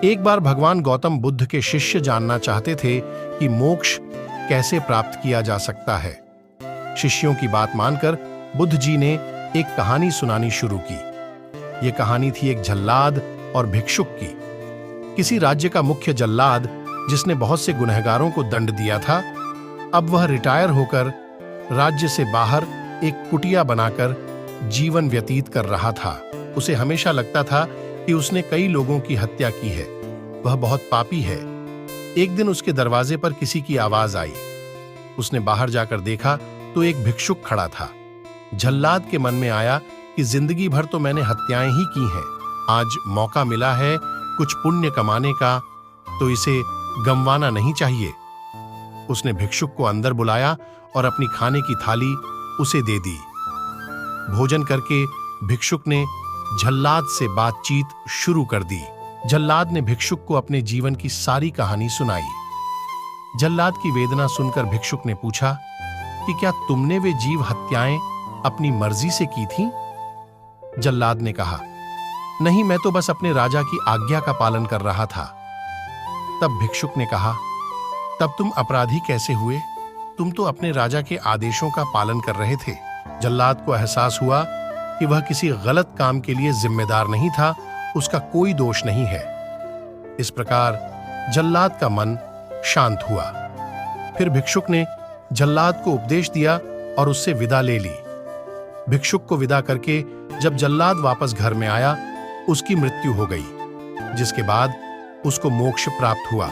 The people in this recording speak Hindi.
एक बार भगवान गौतम बुद्ध के शिष्य जानना चाहते थे कि मोक्ष कैसे प्राप्त किया जा सकता है। शिष्यों की बात मानकर बुद्ध जी ने एक कहानी सुनानी शुरू की। यह कहानी थी एक जल्लाद और भिक्षुक की। किसी राज्य का मुख्य जल्लाद, जिसने बहुत से गुनहगारों को दंड दिया था, अब वह रिटायर होकर राज्य से बाहर एक कुटिया बनाकर जीवन व्यतीत कर रहा था। उसे हमेशा लगता था कि उसने कई लोगों की हत्या की है, वह बहुत पापी है। एक दिन उसके दरवाजे पर किसी की आवाज आई। उसने बाहर जाकर देखा तो एक भिक्षुक खड़ा था। जल्लाद के मन में आया कि जिंदगी भर तो मैंने हत्याएं ही की हैं, आज मौका मिला है कुछ पुण्य कमाने का, तो इसे गंवाना नहीं चाहिए। उसने भिक्षुक को अंदर बुलाया और अपनी खाने की थाली उसे दे दी। भोजन करके भिक्षुक ने जल्लाद से बातचीत शुरू कर दी। जल्लाद ने भिक्षुक को अपने जीवन की सारी कहानी सुनाई। जल्लाद की वेदना सुनकर भिक्षुक ने पूछा कि क्या तुमने वे जीव हत्याएं अपनी मर्जी से की थीं? जल्लाद ने कहा, नहीं, मैं तो बस अपने राजा की आज्ञा का पालन कर रहा था। तब भिक्षुक ने कहा, तब तुम अपराधी कैसे हुए? तुम तो अपने राजा के आदेशों का पालन कर रहे थे। जल्लाद को एहसास हुआ कि वह किसी गलत काम के लिए जिम्मेदार नहीं था, उसका कोई दोष नहीं है। इस प्रकार जल्लाद का मन शांत हुआ। फिर भिक्षुक ने जल्लाद को उपदेश दिया और उससे विदा ले ली। भिक्षुक को विदा करके जब जल्लाद वापस घर में आया, उसकी मृत्यु हो गई, जिसके बाद उसको मोक्ष प्राप्त हुआ।